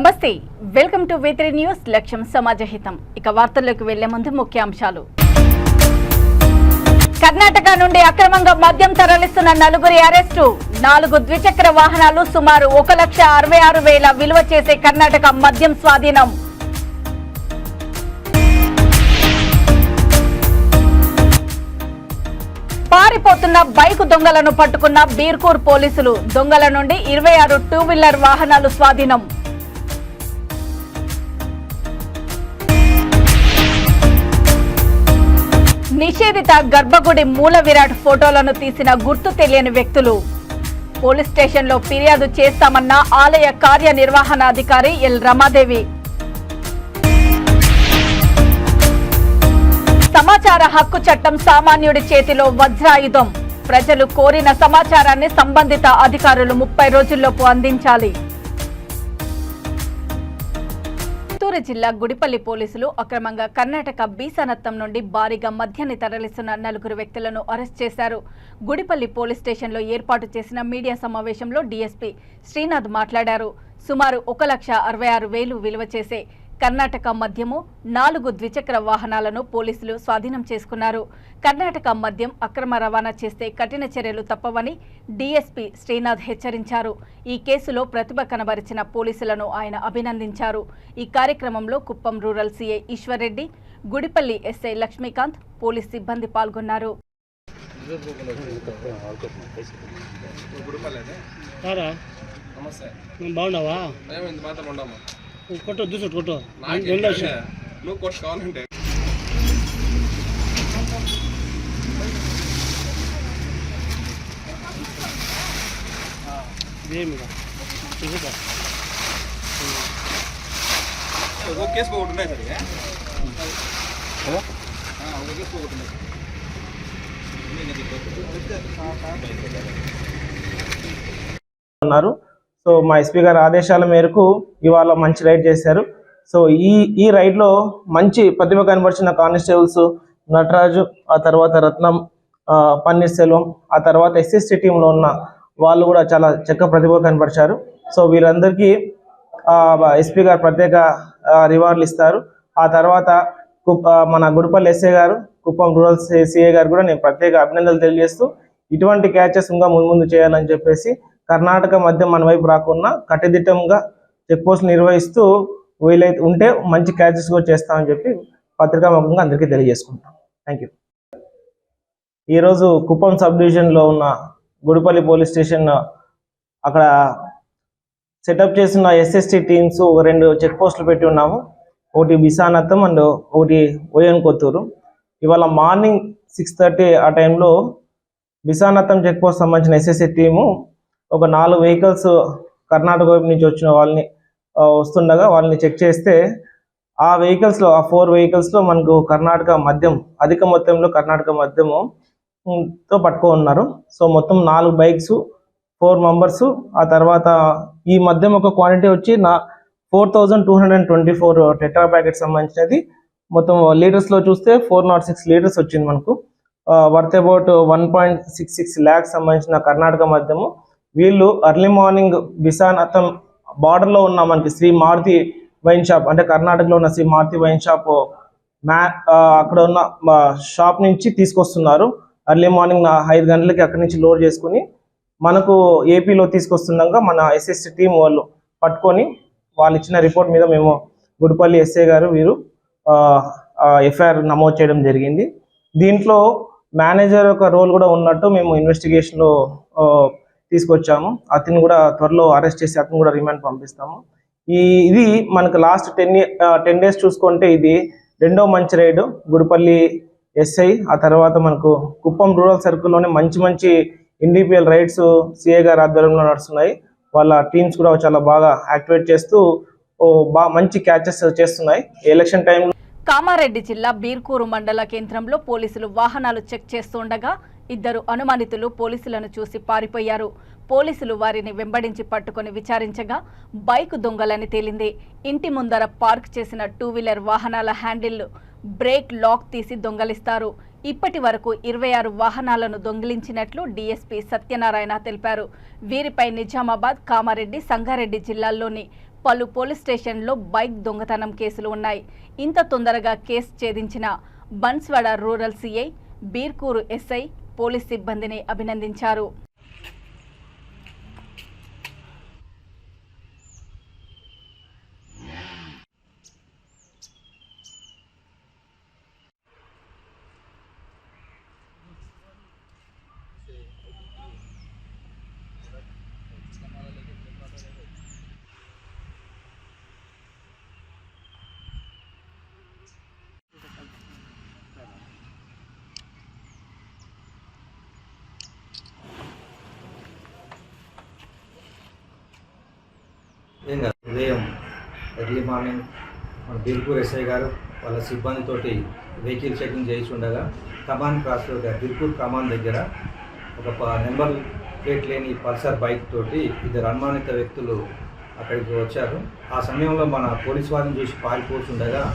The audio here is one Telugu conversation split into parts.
నమస్తే వెల్కమ్ టు V3 న్యూస్ లక్ష్యం సమాజహితం ఇక వార్తల్లోకి వెళ్లే ముందు ముఖ్యాంశాలు కర్ణాటక నుండి అక్రమంగా మద్యం తరలిస్తున్న నలుగురి అరెస్టు 4 ద్విచక్ర వాహనాలు సుమారు 1,66,000 విలువ చేసే కర్ణాటక మద్యం స్వాధీనం పారిపోతున్న బైక్ దొంగలను పట్టుకున్న బీర్కూర్ పోలీసులు దొంగల నుండి 26 టూ వీలర్ వాహనాలు స్వాధీనం నిషేధిత గర్భగుడి మూల విరాట్ ఫోటోలను తీసిన గుర్తు తెలియని వ్యక్తులు పోలీస్ స్టేషన్లో ఫిర్యాదు చేస్తామన్న ఆలయ కార్యనిర్వహణాధికారి ఎల్ రమాదేవి సమాచార హక్కు చట్టం సామాన్యుడి చేతిలో వజ్రాయుధం ప్రజలు కోరిన సమాచారాన్ని సంబంధిత అధికారులు 30 రోజుల్లోపు అందించాలి చిత్తూరు జిల్లా గుడిపల్లి పోలీసులు అక్రమంగా కర్ణాటక బీసానత్తం నుండి భారీగా మద్యాన్ని తరలిస్తున్న 4 వ్యక్తులను అరెస్ట్ చేశారు. గుడిపల్లి పోలీస్ స్టేషన్లో ఏర్పాటు చేసిన మీడియా సమావేశంలో డీఎస్పీ శ్రీనాథ్ మాట్లాడారు. సుమారు 1,66,000 విలువ చేసే కర్ణాటక మద్యము 4 ద్విచక్ర వాహనాలను పోలీసులు స్వాధీనం చేసుకున్నారు. కర్ణాటక మద్యం అక్రమ రవాణా చేస్తే కఠిన చర్యలు తప్పవని డీఎస్పీ శ్రీనాథ్ హెచ్చరించారు. ఈ కేసులో ప్రతిభ కనబరిచిన పోలీసులను ఆయన అభినందించారు. ఈ కార్యక్రమంలో Kuppam rural CI Eshwar Reddy, Gudipalli SI Lakshmikant, police సిబ్బంది పాల్గొన్నారు. కొట్టు దూసు కొట్టు నువ్వు కొట్టు కావాలంటే కేసు పోగొట్టున్నాయి ఉన్నారు. సో మా ఎస్పీ గారి ఆదేశాల మేరకు ఇవాళ మంచి రైడ్ చేశారు. సో ఈ రైడ్లో మంచి ప్రతిభ కనబరిచిన కానిస్టేబుల్స్ నటరాజు, ఆ తర్వాత రత్నం, పన్నీర్ సెల్వం, ఆ తర్వాత ఎస్ఎస్టీ టీంలో ఉన్న వాళ్ళు కూడా చాలా చక్కగా ప్రతిభ కనబరిచారు. సో వీరందరికీ ఎస్పీ గారు ప్రత్యేక రివార్డులు ఇస్తారు. ఆ తర్వాత మన గుడిపల్లి ఎస్ఐ గారు, కుప్పం రూరల్ సిఐ గారు కూడా నేను ప్రత్యేక అభినందనలు తెలియజేస్తూ ఇటువంటి క్యాచెస్ ఇంకా ముందు చేయాలని చెప్పేసి కర్ణాటక మద్యం మన వైపు రాకుండా కట్టుదిట్టంగా చెక్ పోస్టులు నిర్వహిస్తూ వీలైతే ఉంటే మంచి క్యాచెస్ కూడా చేస్తామని చెప్పి పత్రికాముఖంగా అందరికీ తెలియజేసుకుంటాం. Thank you. ఈరోజు కుప్పం సబ్ డివిజన్లో ఉన్న గుడిపల్లి పోలీస్ స్టేషన్ అక్కడ సెటప్ చేసిన ఎస్ఎస్టీ టీమ్స్ 2 చెక్ పోస్టులు పెట్టి ఉన్నాము. ఒకటి బిసానత్తం అండ్ ఒకటి ఓయన్ కొత్తూరు. ఇవాళ మార్నింగ్ 6:30 ఆ టైంలో బిసానత్తం చెక్ పోస్ట్ సంబంధించిన ఎస్ఎస్టీ టీము ఒక 4 వెహికల్స్ కర్ణాటక వైపు నుంచి వచ్చిన వాళ్ళని వస్తుండగా వాళ్ళని చెక్ చేస్తే ఆ వెహికల్స్లో, ఆ 4 వెహికల్స్లో మనకు కర్ణాటక మద్యం, అధిక మొత్తంలో కర్ణాటక మద్యము తో పట్టుకో ఉన్నారు. సో మొత్తం 4 బైక్స్, 4 మెంబర్స్. ఆ తర్వాత ఈ మద్యం ఒక క్వాంటిటీ వచ్చి 4,224 టెట్రా ప్యాకెట్ సంబంధించినది. మొత్తం లీటర్స్లో చూస్తే 406 లీటర్స్ వచ్చింది మనకు. వర్త్ అబౌట్ 1.66 lakhs సంబంధించిన కర్ణాటక మద్యము. వీళ్ళు ఎర్లీ మార్నింగ్ బిసానత్తం బార్డర్లో ఉన్న మనకి శ్రీ మారుతి వైన్ షాప్, అంటే కర్ణాటకలో ఉన్న శ్రీ మారుతి వైన్ షాప్ అక్కడ ఉన్న షాప్ నుంచి తీసుకొస్తున్నారు. ఎర్లీ మార్నింగ్ 5 గంటలకి అక్కడి నుంచి లోడ్ చేసుకుని మనకు ఏపీలో తీసుకొస్తుండగా మన ఎస్ఎస్టీ టీం వాళ్ళు పట్టుకొని వాళ్ళు ఇచ్చిన రిపోర్ట్ మీద మేము గుడిపల్లి ఎస్ఐ గారు వీరు ఎఫ్ఐఆర్ నమోదు చేయడం జరిగింది. దీంట్లో మేనేజర్ ఒక రోల్ కూడా ఉన్నట్టు మేము ఇన్వెస్టిగేషన్లో తీసుకొచ్చాము. అతను కూడా త్వరలో అరెస్ట్ చేసి అతను కూడా రిమాండ్ పంపిస్తాము. ఇది మనకు లాస్ట్ 10 days చూసుకుంటే ఇది 2వ మంచి రైడ్ గుడిపల్లి ఎస్ఐ. ఆ తర్వాత మనకు కుప్పం రూరల్ సర్కిల్లోనే మంచి ఇండిపిఎల్ రైడ్స్ సిఐ గారి ఆధ్వర్యంలో నడుస్తున్నాయి. వాళ్ళ టీమ్స్ కూడా చాలా బాగా యాక్టివేట్ చేస్తూ మంచి క్యాచెస్ చేస్తున్నాయి. ఎలక్షన్ టైంలో కామారెడ్డి జిల్లా బీర్కూరు మండల కేంద్రంలో పోలీసులు వాహనాలు చెక్ చేస్తుండగా 2 అనుమానితులు పోలీసులను చూసి పారిపోయారు. పోలీసులు వారిని వెంబడించి పట్టుకొని విచారించగా బైక్ దొంగలని తేలింది. ఇంటి ముందర పార్క్ చేసిన 2 వీలర్ వాహనాల హ్యాండిల్ బ్రేక్ లాక్ తీసి దొంగలిస్తారు. ఇప్పటి వరకు 26 వాహనాలను దొంగిలించినట్లు డీఎస్పీ సత్యనారాయణ తెలిపారు. వీరిపై నిజామాబాద్, కామారెడ్డి, సంగారెడ్డి జిల్లాల్లోని పలు పోలీస్ స్టేషన్లో బైక్ దొంగతనం కేసులు ఉన్నాయి. ఇంత తొందరగా కేసు ఛేదించిన Banswada rural CI, Birkur SI police సిబ్బందిని అభినందించారు. ఉదయం ఎర్లీ మార్నింగ్ మన బీర్కూర్ ఎస్ఐ గారు వాళ్ళ సిబ్బందితోటి వెహికల్ చెకింగ్ చేయించుండగా కమాన్ క్రాస్లో బీర్కూర్ కమాన్ దగ్గర ఒక నెంబర్ ప్లేట్ లేని పల్సర్ బైక్ తోటి ఇద్దరు అనుమానిత వ్యక్తులు అక్కడికి వచ్చారు. ఆ సమయంలో మన పోలీస్ వారిని చూసి పారిపోతుండగా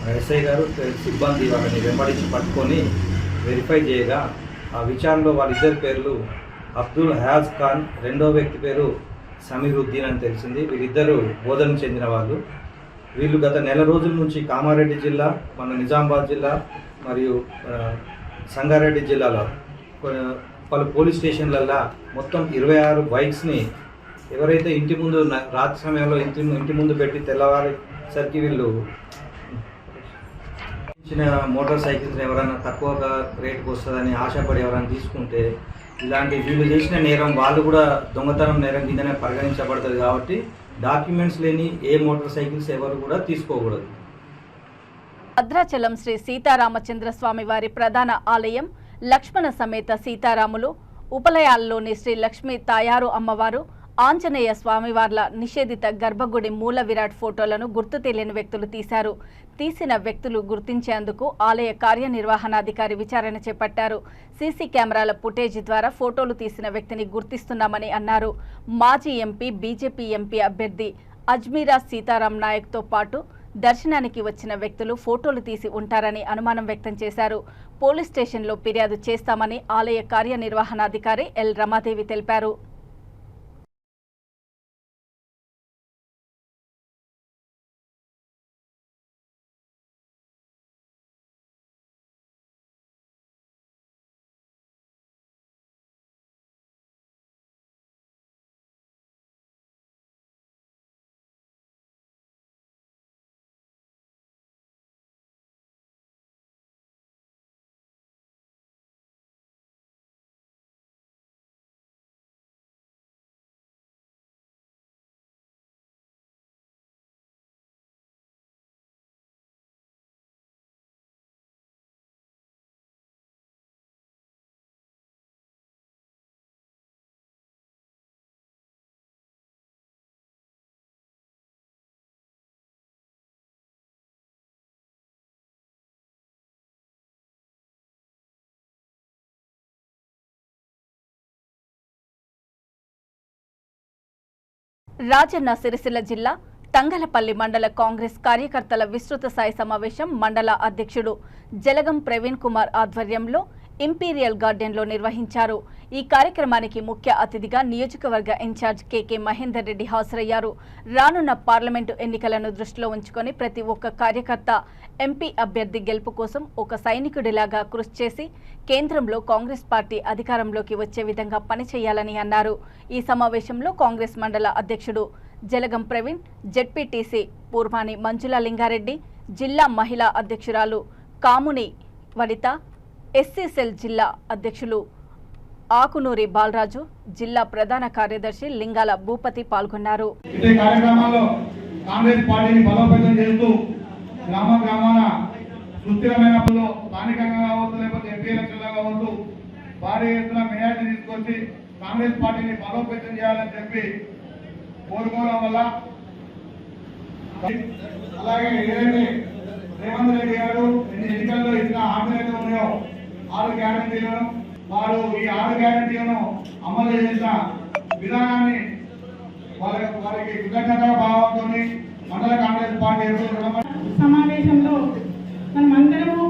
మన ఎస్ఐ గారు సిబ్బంది వాళ్ళని వెంబడించి పట్టుకొని వెరిఫై చేయగా ఆ విచారణలో వాళ్ళిద్దరి పేర్లు అబ్దుల్ హయాజ్ ఖాన్, రెండో వ్యక్తి పేరు సమీరుద్దీన్ అని తెలిసింది. వీళ్ళిద్దరూ బోధనకు చెందిన వాళ్ళు. వీళ్ళు గత నెల రోజుల నుంచి కామారెడ్డి జిల్లా, మన నిజామాబాద్ జిల్లా మరియు సంగారెడ్డి జిల్లాలో పలు పోలీస్ స్టేషన్లల్లో మొత్తం 26 బైక్స్ని ఎవరైతే ఇంటి ముందు రాత్రి సమయంలో ఇంటి ముందు పెట్టి తెల్లవారేసరికి వీళ్ళు ఇచ్చిన మోటార్ సైకిల్స్ని ఎవరైనా తక్కువగా రేటుకు వస్తుందని ఆశపడి ఎవరైనా తీసుకుంటే ఇలాంటి వీళ్ళు చేసిన నేరం వాళ్ళు కూడా దొంగతనం నేరం కిందనే పరిగణించబడుతుంది. కాబట్టి డాక్యుమెంట్స్ లేని ఏ మోటార్ సైకిల్స్ ఎవరు కూడా తీసుకోకూడదు. భద్రాచలం శ్రీ సీతారామచంద్ర స్వామి వారి ప్రధాన ఆలయం లక్ష్మణ సమేత సీతారాములు, ఉపలయాల్లోని శ్రీ లక్ష్మీ తాయారు అమ్మవారు, ఆంజనేయ స్వామివార్ల నిషేధిత గర్భగుడి మూల విరాట్ ఫోటోలను గుర్తు తెలియని వ్యక్తులు తీశారు. తీసిన వ్యక్తులు గుర్తించేందుకు ఆలయ కార్యనిర్వహణాధికారి విచారణ చేపట్టారు. సీసీ కెమెరాల ఫుటేజీ ద్వారా ఫోటోలు తీసిన వ్యక్తిని గుర్తిస్తున్నామని అన్నారు. మాజీ ఎంపీ, బీజేపీ ఎంపీ అభ్యర్థి అజ్మీరా సీతారాం నాయక్తో పాటు దర్శనానికి వచ్చిన వ్యక్తులు ఫోటోలు తీసి ఉంటారని అనుమానం వ్యక్తం చేశారు. పోలీస్ స్టేషన్లో ఫిర్యాదు చేస్తామని ఆలయ కార్యనిర్వహణాధికారి ఎల్ రమాదేవి తెలిపారు. రాజన్న సిరిసిల్ల జిల్లా తంగలపల్లి మండల కాంగ్రెస్ కార్యకర్తల విస్తృత స్థాయి సమావేశం మండల అధ్యక్షుడు జలగం ప్రవీణ్ కుమార్ ఆధ్వర్యంలో ఇంపీరియల్ గార్డెన్లో నిర్వహించారు. ఈ కార్యక్రమానికి ముఖ్య అతిథిగా నియోజకవర్గ ఇన్ఛార్జ్ కేకే మహేందర్ రెడ్డి హాజరయ్యారు. రానున్న పార్లమెంటు ఎన్నికలను దృష్టిలో ఉంచుకొని ప్రతి ఒక్క కార్యకర్త ఎంపీ అభ్యర్థి గెలుపు కోసం ఒక సైనికుడిలాగా కృషి చేసి కేంద్రంలో కాంగ్రెస్ పార్టీ అధికారంలోకి వచ్చే విధంగా పనిచేయాలని అన్నారు. ఈ సమావేశంలో కాంగ్రెస్ మండల అధ్యక్షుడు జలగం ప్రవీణ్, జెడ్పీటీసీ పూర్వాని మంజుల లింగారెడ్డి, జిల్లా మహిళా అధ్యక్షురాలు కాముని వనిత, ఎస్సీ సెల్ జిల్లా అధ్యక్షులు ఆకునూరి బాలరాజు, జిల్లా ప్రధాన కార్యదర్శి లింగాల భూపతి పాల్గొన్నారు. ఈ కార్యక్రమంలో కాంగ్రెస్ పార్టీని బలోపేతం చేస్తూ గ్రామాన సుస్థిరమైన స్థానికంగా కావచ్చు, లేకపోతే ఎంపీ ఎలక్షన్లో కావచ్చు భారీ ఎత్తున మెజార్టీ తీసుకొచ్చి కాంగ్రెస్ పార్టీని బలోపేతం చేయాలని చెప్పి కోరుకోవడం వల్ల, అలాగే ఏదైతే రేవంత్ రెడ్డి గారు ఎన్నికల్లో ఇచ్చిన హామీలు అయితే ఉన్నాయో 6 గ్యారంటీలను వారు ఈ 6 గ్యారంటీలను అమలు చేసిన విధానాన్ని వారికి కృతజ్ఞత భావంతో మండల కాంగ్రెస్ పార్టీ సమావేశంలో మనమందరము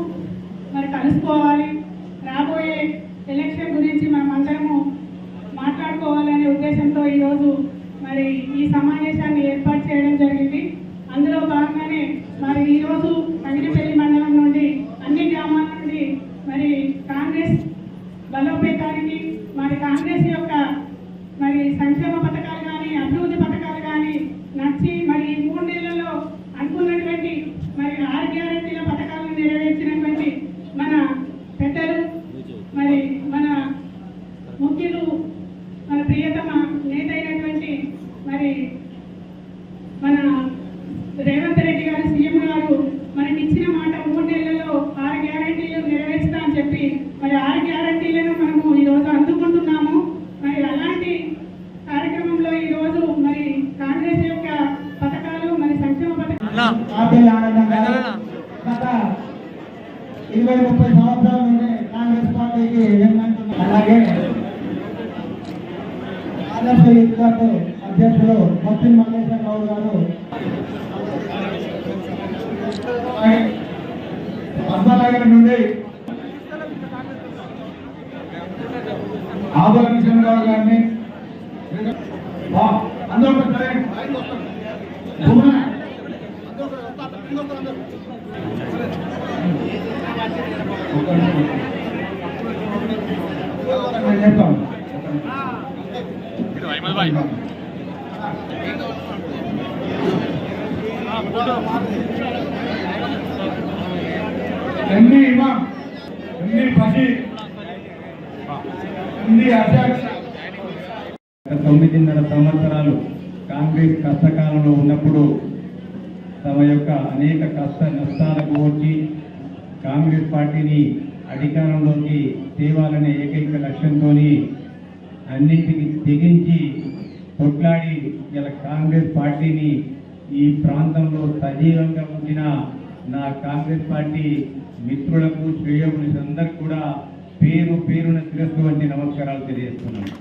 మరి కలుసుకోవాలి, రాబోయే ఎలక్షన్ గురించి మనమందరము మాట్లాడుకోవాలనే ఉద్దేశంతో ఈరోజు మరి ఈ సమావేశాన్ని ఏర్పాటు చేయడం జరిగింది. ఆపిల్ ఆనందం గారు గత 20-30 సంవత్సరాల నుండి కాంగ్రెస్ పార్టీకి వెన్నంటున్నారు. అలాగే ఆదర్శ యూత్ క్లబ్ అధ్యక్షులు మొత్తం మల్లేశ్వర గౌడ్ గారు, పద్మనగర్ నుండి ఆదర్శ కిషన్ గౌడ్ గారిని అందరూ చెప్తాం. ఎండి ఇమాం, ఎండి బషీర్, ఎండి అజాద్ 9.5 సంవత్సరాలు కాంగ్రెస్ కష్టకాలంలో ఉన్నప్పుడు తమ యొక్క అనేక కష్ట నష్టాలకు ఓర్చి కాంగ్రెస్ పార్టీని అధికారంలోకి తేవాలనే ఏకైక లక్ష్యంతో అన్నింటికి తెగించి కొట్లాడి ఇలా కాంగ్రెస్ పార్టీని ఈ ప్రాంతంలో సజీవంగా ఉంచిన నా కాంగ్రెస్ పార్టీ మిత్రులకు శ్రేయోగులందరికీ కూడా పేరు పేరున శిరస్సు వంటి నమస్కారాలు తెలియజేస్తున్నాను.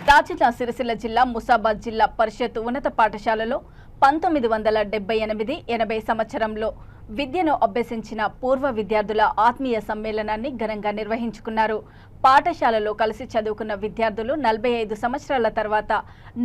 రాజన్న సిరిసిల్ల జిల్లా ముసాబాద్ జిల్లా పరిషత్ ఉన్నత పాఠశాలలో 1978-80 సంవత్సరంలో విద్యను అభ్యసించిన పూర్వ విద్యార్థుల ఆత్మీయ సమ్మేళనాన్ని ఘనంగా నిర్వహించుకున్నారు. పాఠశాలలో కలిసి చదువుకున్న విద్యార్థులు 45 సంవత్సరాల తర్వాత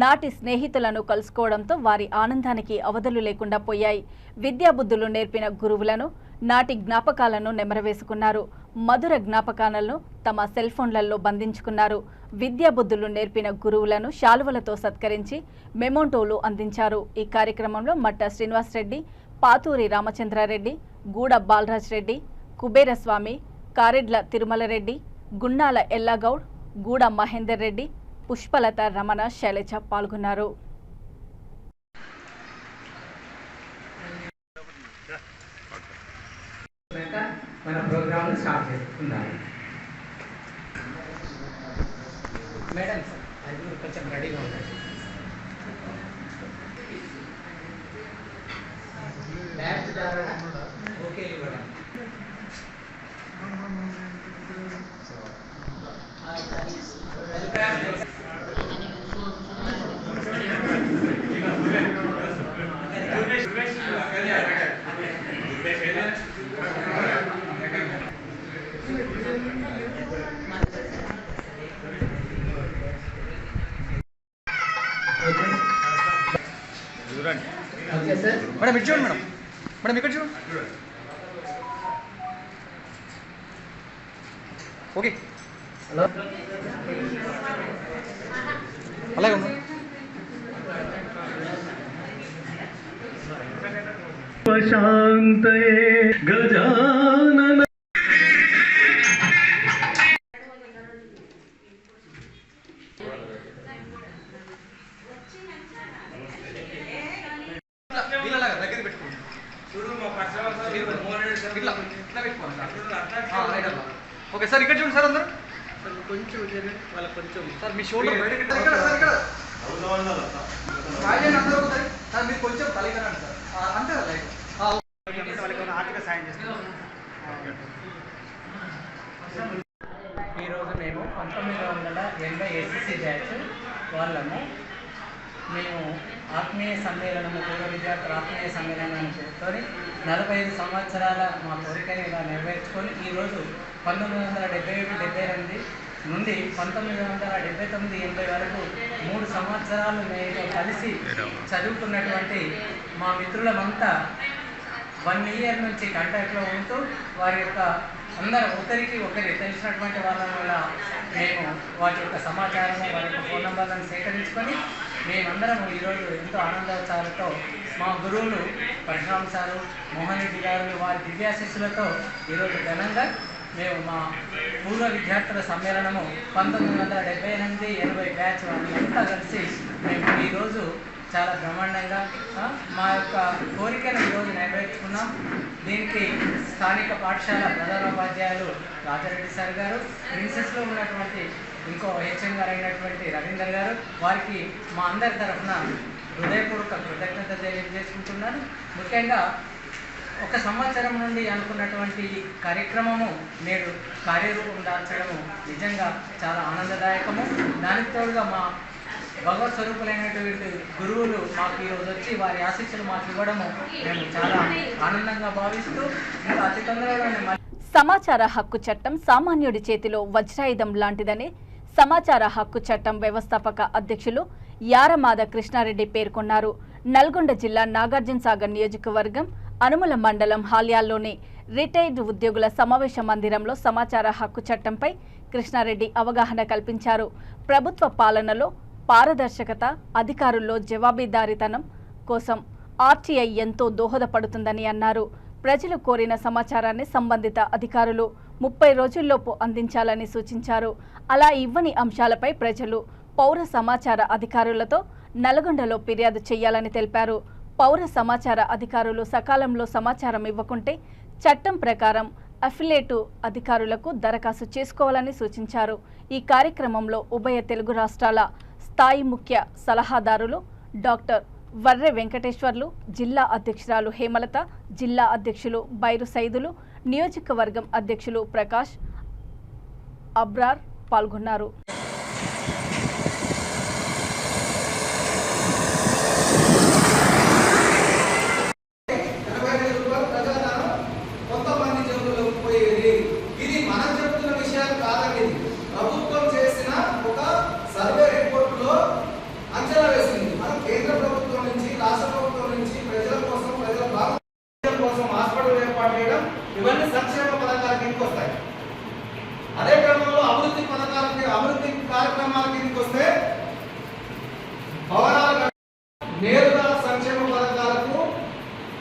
నాటి స్నేహితులను కలుసుకోవడంతో వారి ఆనందానికి అవధులు లేకుండా పోయాయి. విద్యాబుద్ధులు నేర్పిన గురువులను, నాటి జ్ఞాపకాలను నెమరవేసుకున్నారు. మధుర జ్ఞాపకాలను తమ సెల్ ఫోన్లలో బంధించుకున్నారు. విద్యాబుద్ధులు నేర్పిన గురువులను శాలువలతో సత్కరించి మెమోంటోలు అందించారు. ఈ కార్యక్రమంలో మట్ట శ్రీనివాస్ రెడ్డి, పాతూరి రామచంద్రారెడ్డి, గూడ బాలరాజ్ రెడ్డి, కుబేరస్వామి, కారెడ్ల తిరుమలరెడ్డి, గున్నాల ఎల్లాగౌడ్, గూడ మహేందర్ రెడ్డి, పుష్పలత, రమణ, శైలజ పాల్గొన్నారు. మన ప్రోగ్రామ్ స్టార్ట్ చేసుకుందాం. మేడం అది కొంచెం రెడీగా ఉండండి. బ్యాచ్ ద్వారా ఓకే ఇవ్వడం. Okay sir. మేడం ఇటు చూడండి. మేడం మేడం ఇక్కడ చూడండి. ఓకే హలో అలాగే ఉంది. ప్రశాంతయే గజానన దగ్గర పెట్టుకోండి. ఇట్లా ఇట్లా పెట్టుకోండి. ఓకే సార్ ఇక్కడ చూడండి సార్. అందరూ కొంచెం వాళ్ళ కొంచెం సార్ మీ షోల్డర్ బయట ఇక్కడ సార్. ఇక్కడ అందరూ ఒకసారి సార్ మీరు కొంచెం తలగరండి సార్. అంతే కదా ఆర్థిక సాయం చేస్తున్నారు. ఈరోజు మేము 1980 ఎస్ఎస్సి బ్యాచ్ వాళ్ళము మేము ఆత్మీయ సమ్మేళనము, పూర్వ విద్యార్థుల ఆత్మీయ సమ్మేళనాన్ని చేసుకొని 45 సంవత్సరాల మా కోరికని ఇలా నెరవేర్చుకొని ఈరోజు 1977-78 నుండి 1979-80 వరకు 3 సంవత్సరాలు మేము కలిసి చదువుకున్నటువంటి మా మిత్రులమంతా 1 ఇయర్ నుంచి కాంటాక్ట్లో ఉంటూ వారి యొక్క అందరూ ఒకరికి తెలిసినటువంటి వాళ్ళ వల్ల మేము వాటి యొక్క సమాచారము, వారి యొక్క ఫోన్ నెంబర్లను సేకరించుకొని మేమందరం ఈరోజు ఎంతో ఆనందోత్సాహాలతో మా గురువులు పరశురామ్ సారు, మోహన్ రెడ్డి గారు వారి దివ్యాశిస్సులతో ఈరోజు ఘనంగా మేము మా పూర్వ విద్యార్థుల సమ్మేళనము 1978-80 బ్యాచ్ వాళ్ళంతా కలిసి మేము ఈరోజు చాలా బ్రహ్మాండంగా మా యొక్క కోరికను ఈరోజు నెరవేర్చుకున్నాం. దీనికి స్థానిక పాఠశాల ప్రధానోపాధ్యాయులు రాజారెడ్డి సార్ గారు, ప్రిన్సెస్లో ఉన్నటువంటి ఇంకో హెచ్ఎం గారు అయినటువంటి రవీందర్ గారు, వారికి మా అందరి తరఫున హృదయపూర్వక కృతజ్ఞత తెలియజేసుకుంటున్నాను. ముఖ్యంగా 1 సంవత్సరం నుండి అనుకున్నటువంటి ఈ కార్యక్రమము నేడు కార్యరూపం దాల్చడము నిజంగా చాలా ఆనందదాయకము. దానికి తోడుగా మా భగవత్ స్వరూపులైనటువంటి గురువులు మాకు ఈరోజు వచ్చి వారి ఆశీస్సులు మాకు ఇవ్వడము మేము చాలా ఆనందంగా భావిస్తూ అతి తొందరలోనే సమాచార హక్కు చట్టం సామాన్యుడి చేతిలో వజ్రాయుధం లాంటిదని సమాచార హక్కు చట్టం వ్యవస్థాపక అధ్యక్షులు యారమాద కృష్ణారెడ్డి పేర్కొన్నారు. నల్గొండ జిల్లా నాగార్జునసాగర్ నియోజకవర్గం అనుముల మండలం హాల్యాల్లోని రిటైర్డ్ ఉద్యోగుల సమావేశ మందిరంలో సమాచార హక్కు చట్టంపై కృష్ణారెడ్డి అవగాహన కల్పించారు. ప్రభుత్వ పాలనలో పారదర్శకత, అధికారుల్లో జవాబుదారీతనం కోసం ఆర్టీఐ ఎంతో దోహదపడుతుందని అన్నారు. ప్రజలు కోరిన సమాచారాన్ని సంబంధిత అధికారులు 30 రోజుల్లోపు అందించాలని సూచించారు. అలా ఇవ్వని అంశాలపై ప్రజలు పౌర సమాచార అధికారులతో నల్గొండలో ఫిర్యాదు చేయాలని తెలిపారు. పౌర సమాచార అధికారులు సకాలంలో సమాచారం ఇవ్వకుంటే చట్టం ప్రకారం అఫిలియేటు అధికారులకు దరఖాస్తు చేసుకోవాలని సూచించారు. ఈ కార్యక్రమంలో ఉభయ తెలుగు రాష్ట్రాల స్థాయి ముఖ్య సలహాదారులు డాక్టర్ వర్రె వెంకటేశ్వర్లు, జిల్లా అధ్యక్షురాలు హేమలత, జిల్లా అధ్యక్షులు బైరు సైదులు, నియోజకవర్గం అధ్యక్షులు ప్రకాష్ అబ్రార్ పాల్గొన్నారు. ఇది మనం చెప్తున్న విషయాలు కాదండి. ప్రభుత్వం చేసిన ఒక సర్వే రిపోర్ట్ లో అంచనా వేసింది. మనం కేంద్ర ప్రభుత్వం నుంచి, రాష్ట్ర ప్రభుత్వం నుంచి ప్రజల కోసం, ప్రజల బాగు కోసం హాస్పిటల్ ఏర్పాటు చేయడం, ఇవన్నీ సంక్షేమ పథకాల కిందకి వస్తాయి. అదే క్రమంలో అభివృద్ధి కార్యక్రమాల కిందకి వస్తే భవనాలు నేరుగా సంక్షేమ పథకాలకు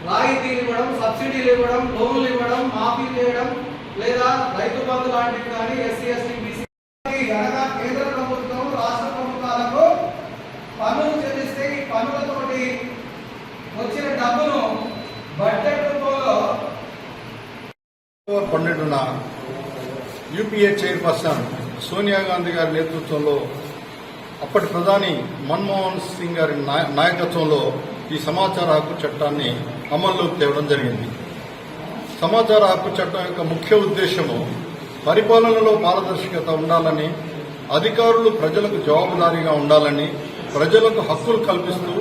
రాయితీలు ఇవ్వడం, సబ్సిడీలు ఇవ్వడం, లోన్లు ఇవ్వడం, మాఫీ చేయడం, లేదా రైతు బంధు లాంటివి కానీ ఎస్సీ ఎస్టీ బీసీ అనగా కేంద్ర ప్రభుత్వం రాష్ట్ర ప్రభుత్వాలకు పన్నులు చెల్లిస్తే ఈ పన్నులతోటి వచ్చిన డబ్బును బడ్జెట్ రూపంలో 12న యూపీఏ చైర్పర్సన్ సోనియా గాంధీ గారి నేతృత్వంలో అప్పటి ప్రధాని మన్మోహన్ సింగ్ గారి నాయకత్వంలో ఈ సమాచార హక్కు చట్టాన్ని అమల్లోకి తేవడం జరిగింది. సమాచార హక్కు చట్టం యొక్క ముఖ్య ఉద్దేశము పరిపాలనలో పారదర్శకత ఉండాలని, అధికారులు ప్రజలకు జవాబుదారీగా ఉండాలని, ప్రజలకు హక్కులు కల్పిస్తూ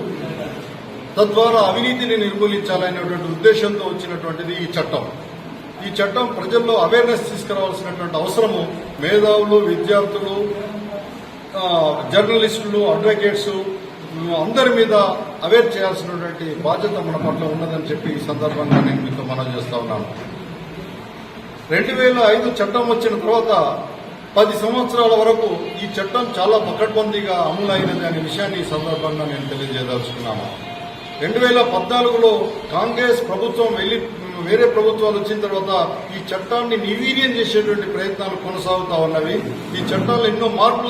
తద్వారా అవినీతిని నిర్మూలించాలనేటువంటి ఉద్దేశంతో వచ్చినటువంటిది ఈ చట్టం. ఈ చట్టం ప్రజల్లో అవేర్నెస్ తీసుకురావాల్సినటువంటి అవసరము మేధావులు, విద్యార్థులు, జర్నలిస్టులు, అడ్వకేట్స్ అందరి మీద అవేర్ చేయాల్సినటువంటి బాధ్యత మన పట్ల ఉన్నదని చెప్పి ఈ సందర్భంగా నేను మీతో మనవి చేస్తా ఉన్నాను. 2005 చట్టం వచ్చిన తర్వాత 10 సంవత్సరాల వరకు ఈ చట్టం చాలా పకడ్బందీగా అమలు అయినది అనే విషయాన్ని ఈ సందర్భంగా నేను తెలియజేయదలుచుకున్నాను. 2014లో కాంగ్రెస్ ప్రభుత్వం వెళ్లి వేరే ప్రభుత్వాలు వచ్చిన తర్వాత ఈ చట్టాన్ని నిర్వీర్యం చేసేటువంటి ప్రయత్నాలు కొనసాగుతా ఉన్నవి. ఈ చట్టాల్లో ఎన్నో మార్పులు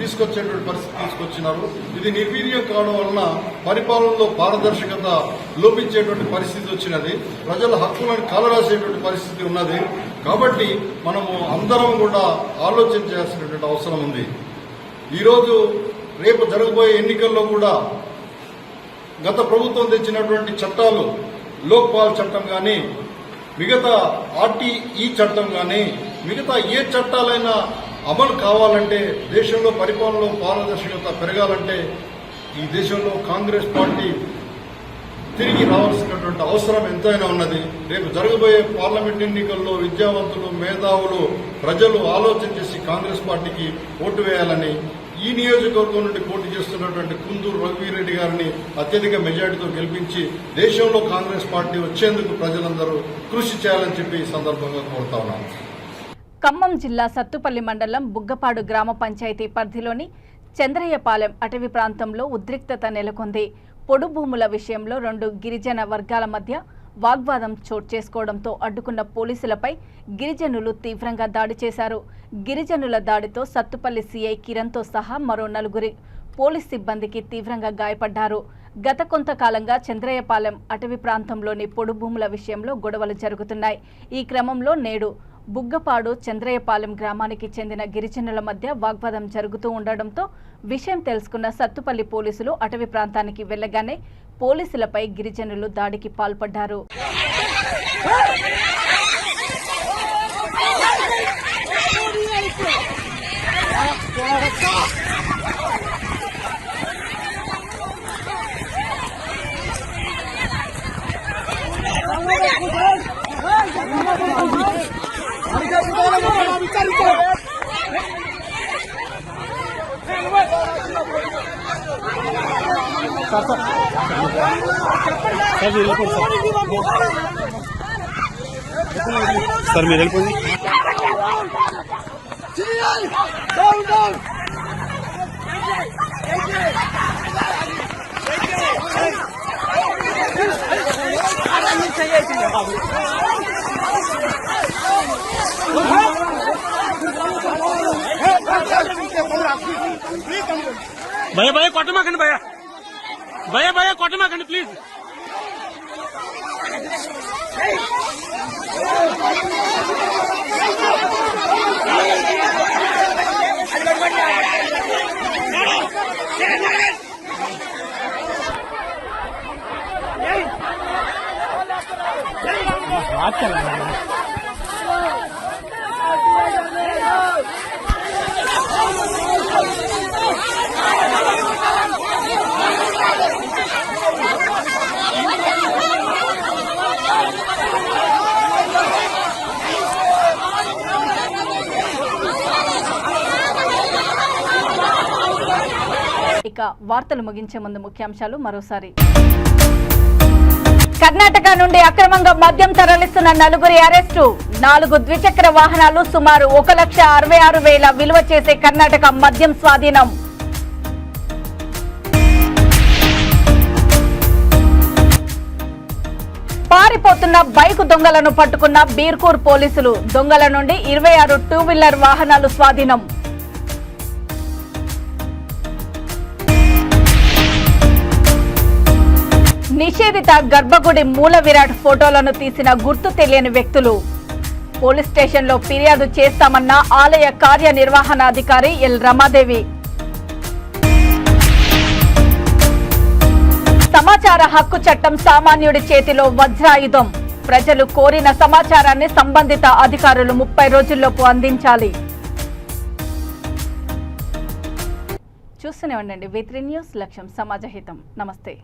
తీసుకొచ్చేటువంటి పరిస్థితి తీసుకొచ్చినారు. ఇది నిర్వీర్యం కావడం వలన పరిపాలనలో పారదర్శకత లోపించేటువంటి పరిస్థితి వచ్చినది. ప్రజల హక్కులను కాలరాసేటువంటి పరిస్థితి ఉన్నది. కాబట్టి మనము అందరం కూడా ఆలోచన చేయాల్సినటువంటి అవసరం ఉంది. ఈరోజు రేపు జరగబోయే ఎన్నికల్లో కూడా గత ప్రభుత్వం తెచ్చినటువంటి చట్టాలు, లోక్పాల్ చట్టం కానీ, మిగతా ఆర్టీఈ చట్టం కానీ, మిగతా ఏ చట్టాలైనా అమలు కావాలంటే, దేశంలో పరిపాలనలో పారదర్శకత పెరగాలంటే ఈ దేశంలో కాంగ్రెస్ పార్టీ తిరిగి రావాల్సినటువంటి అవసరం ఎంతైనా ఉన్నది. రేపు జరగబోయే పార్లమెంట్ ఎన్నికల్లో విద్యావంతులు, మేధావులు, ప్రజలు ఆలోచన చేసి కాంగ్రెస్ పార్టీకి ఓటు వేయాలని, ఈ నియోజకవర్గం నుండి పోటీ చేస్తున్నటువంటి కుందూరు రఘువీరెడ్డి గారిని అత్యధిక మెజార్టీతో గెలిపించి దేశంలో కాంగ్రెస్ పార్టీ వచ్చేందుకు ప్రజలందరూ కృషి చేయాలని చెప్పి ఈ సందర్భంగా కోరుతా ఉన్నాను. ఖమ్మం జిల్లా సత్తుపల్లి మండలం బుగ్గపాడు గ్రామ పంచాయతీ పరిధిలోని చంద్రయ్యపాలెం అటవీ ప్రాంతంలో ఉద్రిక్తత నెలకొంది. పొడు భూముల విషయంలో 2 గిరిజన వర్గాల మధ్య వాగ్వాదం చోటు చేసుకోవడంతో అడ్డుకున్న పోలీసులపై గిరిజనులు తీవ్రంగా దాడి చేశారు. గిరిజనుల దాడితో సత్తుపల్లి సీఐ కిరణ్తో సహా మరో 4 పోలీస్ సిబ్బందికి తీవ్రంగా గాయపడ్డారు. గత కొంతకాలంగా చంద్రయ్యపాలెం అటవీ ప్రాంతంలోని పొడు భూముల విషయంలో గొడవలు జరుగుతున్నాయి. ఈ క్రమంలో నేడు బుగ్గపాడు చంద్రయ్యపాలెం గ్రామానికి చెందిన గిరిజనుల మధ్య వాగ్వాదం జరుగుతూ ఉండడంతో విషయం తెలుసుకున్న సత్తుపల్లి పోలీసులు అటవీ ప్రాంతానికి వెళ్లగానే పోలీసులపై గిరిజనులు దాడికి పాల్పడ్డారు. సార్ మీరు వెళ్ళిపోండి. భయ కొట్టమాకండి, భయ కొట్టమాకండి ప్లీజ్. ఇక వార్తలు ముగించే ముందు ముఖ్యాంశాలు మరోసారి. కర్ణాటక నుండి అక్రమంగా మద్యం తరలిస్తున్న 4 అరెస్టు. 4 ద్విచక్ర వాహనాలు సుమారు 1,66,000 విలువ చేసే కర్ణాటక మద్యం స్వాధీనం. పారిపోతున్న బైకు దొంగలను పట్టుకున్న బీర్కూర్ పోలీసులు. దొంగల నుండి 26 2-వీలర్ వాహనాలు స్వాధీనం. నిషేధిత గర్భగుడి మూల విరాట్ ఫోటోలను తీసిన గుర్తు తెలియని వ్యక్తులు. పోలీస్ స్టేషన్లో ఫిర్యాదు చేస్తామన్న ఆలయ కార్యనిర్వహణాధికారి ఎల్ రమాదేవి. సమాచార హక్కు చట్టం సామాన్యుడి చేతిలో వజ్రాయుధం. ప్రజలు కోరిన సమాచారాన్ని సంబంధిత అధికారులు 30 రోజుల్లోపు అందించాలి. చూస్తూనే ఉండండి V3 న్యూస్, లక్ష్యం సమాజహితం. నమస్తే.